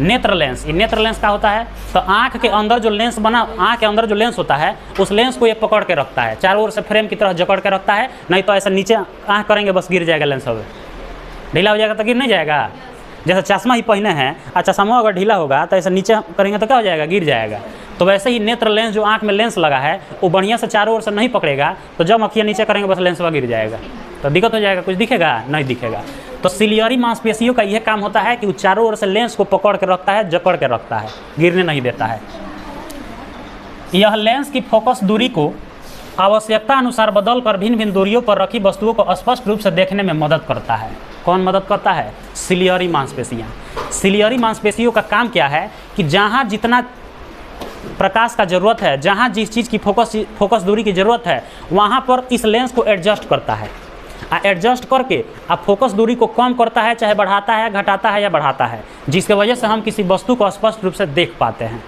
नेत्र लेंस। ये नेत्र लेंस का होता है तो आँख के अंदर जो लेंस बना, आँख के अंदर जो लेंस होता है उस लेंस को ये पकड़ के रखता है, चारों ओर से फ्रेम की तरह जकड़ के रखता है, नहीं तो ऐसा नीचे आँख करेंगे बस गिर जाएगा लेंस, हो ढीला हो जाएगा तो गिर नहीं जाएगा। जैसे चश्मा ही पहने हैं और चश्मा अगर ढीला होगा तो ऐसा नीचे करेंगे तो क्या हो जाएगा, गिर जाएगा। तो वैसे ही नेत्र लेंस जो आँख में लेंस लगा है वो बढ़िया से चारों ओर से नहीं पकड़ेगा, तो जब अखियाँ नीचे करेंगे बस लेंस वह गिर जाएगा, तो दिक्कत हो जाएगा, कुछ दिखेगा नहीं दिखेगा। तो सिलियरी मांसपेशियों का यह काम होता है कि वो चारों ओर से लेंस को पकड़ के रखता है, जकड़ के रखता है, गिरने नहीं देता है। यह लेंस की फोकस दूरी को आवश्यकता अनुसार बदल कर भिन्न भिन्न दूरियों पर रखी वस्तुओं को स्पष्ट रूप से देखने में मदद करता है। कौन मदद करता है? सिलियरी मांसपेशियाँ। सिलियरी मांसपेशियों का काम क्या है कि जहाँ जितना प्रकाश का ज़रूरत है, जहाँ जिस चीज़ की फोकस दूरी की ज़रूरत है वहाँ पर इस लेंस को एडजस्ट करता है, एडजस्ट करके आप फोकस दूरी को कम करता है, चाहे बढ़ाता है, घटाता है या बढ़ाता है, जिसके वजह से हम किसी वस्तु को स्पष्ट रूप से देख पाते हैं।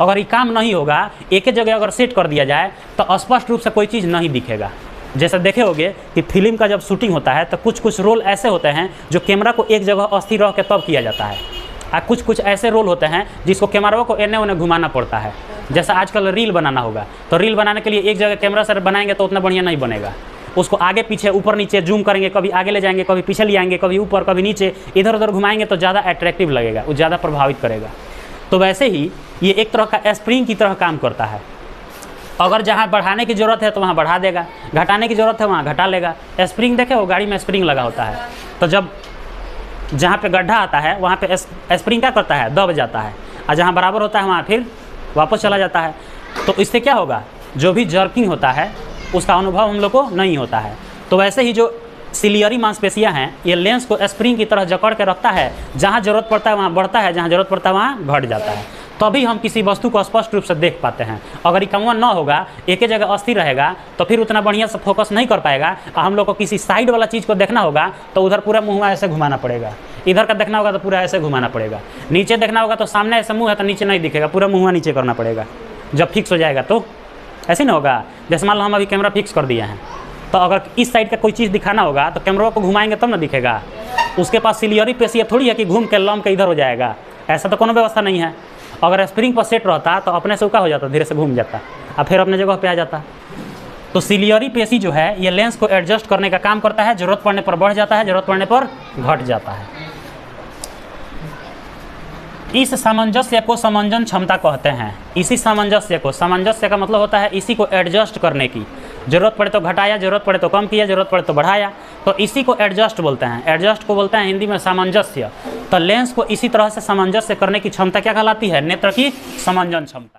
अगर ये काम नहीं होगा, एक ही जगह अगर सेट कर दिया जाए तो स्पष्ट रूप से कोई चीज़ नहीं दिखेगा। जैसे देखे होगे कि फिल्म का जब शूटिंग होता है तो कुछ कुछ रोल ऐसे होते हैं जो कैमरा को एक जगह अस्थिर रह के तब किया जाता है, और कुछ कुछ ऐसे रोल होते हैं जिसको कैमरा को एने ओने घुमाना पड़ता है। जैसा आजकल रील बनाना होगा तो रील बनाने के लिए एक जगह कैमरा से बनाएंगे तो उतना बढ़िया नहीं बनेगा, उसको आगे पीछे ऊपर नीचे जूम करेंगे, कभी आगे ले जाएंगे, कभी पीछे ले आएंगे, कभी ऊपर कभी नीचे, इधर उधर घुमाएंगे तो ज़्यादा अट्रैक्टिव लगेगा, वो ज़्यादा प्रभावित करेगा। तो वैसे ही ये एक तरह का स्प्रिंग की तरह काम करता है। अगर जहाँ बढ़ाने की ज़रूरत है तो वहाँ बढ़ा देगा, घटाने की ज़रूरत है वहाँ घटा लेगा। स्प्रिंग देखे हो, गाड़ी में स्प्रिंग लगा होता है, तो जब जहाँ पे गड्ढा आता है वहाँ पे स्प्रिंग क्या करता है, दब जाता है, और जहाँ बराबर होता है वहाँ फिर वापस चला जाता है। तो इससे क्या होगा, जो भी जर्किंग होता है उसका अनुभव हम लोग को नहीं होता है। तो वैसे ही जो सिलियरी मांसपेशियाँ हैं ये लेंस को स्प्रिंग की तरह जकड़ के रखता है, जहाँ ज़रूरत पड़ता है वहाँ बढ़ता है, जहाँ ज़रूरत पड़ता है वहाँ घट जाता है, तभी हम किसी वस्तु को स्पष्ट रूप से देख पाते हैं। अगर ये कमवा न होगा, एक ही जगह अस्थिर रहेगा तो फिर उतना बढ़िया से फोकस नहीं कर पाएगा, और हम लोग को किसी साइड वाला चीज़ को देखना होगा तो उधर पूरा मुँह ऐसे घुमाना पड़ेगा, इधर का देखना होगा तो पूरा ऐसे घुमाना पड़ेगा, नीचे देखना होगा तो सामने ऐसे मुँह है तो नीचे नहीं दिखेगा, पूरा मुँह नीचे करना पड़ेगा। जब फिक्स हो जाएगा तो ऐसे नहीं होगा। जैसे मान लो हम अभी कैमरा फिक्स कर दिए हैं, तो अगर इस साइड का कोई चीज़ दिखाना होगा तो कैमरा को घुमाएंगे तब ना दिखेगा। उसके पास सिलियरी पेशी थोड़ी है कि घूम के लम के इधर हो जाएगा, ऐसा तो कोनो व्यवस्था नहीं है। अगर स्प्रिंग पर सेट रहता तो अपने से क्या हो जाता, धीरे से घूम जाता और फिर अपने जगह पे आ जाता। तो सिलियरी पेशी जो है ये लेंस को एडजस्ट करने का काम करता है, ज़रूरत पड़ने पर बढ़ जाता है, ज़रूरत पड़ने पर घट जाता है। इस सामंजस्य को समंजन क्षमता कहते हैं। इसी सामंजस्य को, सामंजस्य का मतलब होता है इसी को एडजस्ट करने की, ज़रूरत पड़े तो घटाया, ज़रूरत पड़े तो कम किया, ज़रूरत पड़े तो बढ़ाया, तो इसी को एडजस्ट बोलते हैं। एडजस्ट को बोलते हैं हिंदी में सामंजस्य। तो लेंस को इसी तरह से सामंजस्य करने की क्षमता क्या कहलाती है, नेत्र की समंजन क्षमता।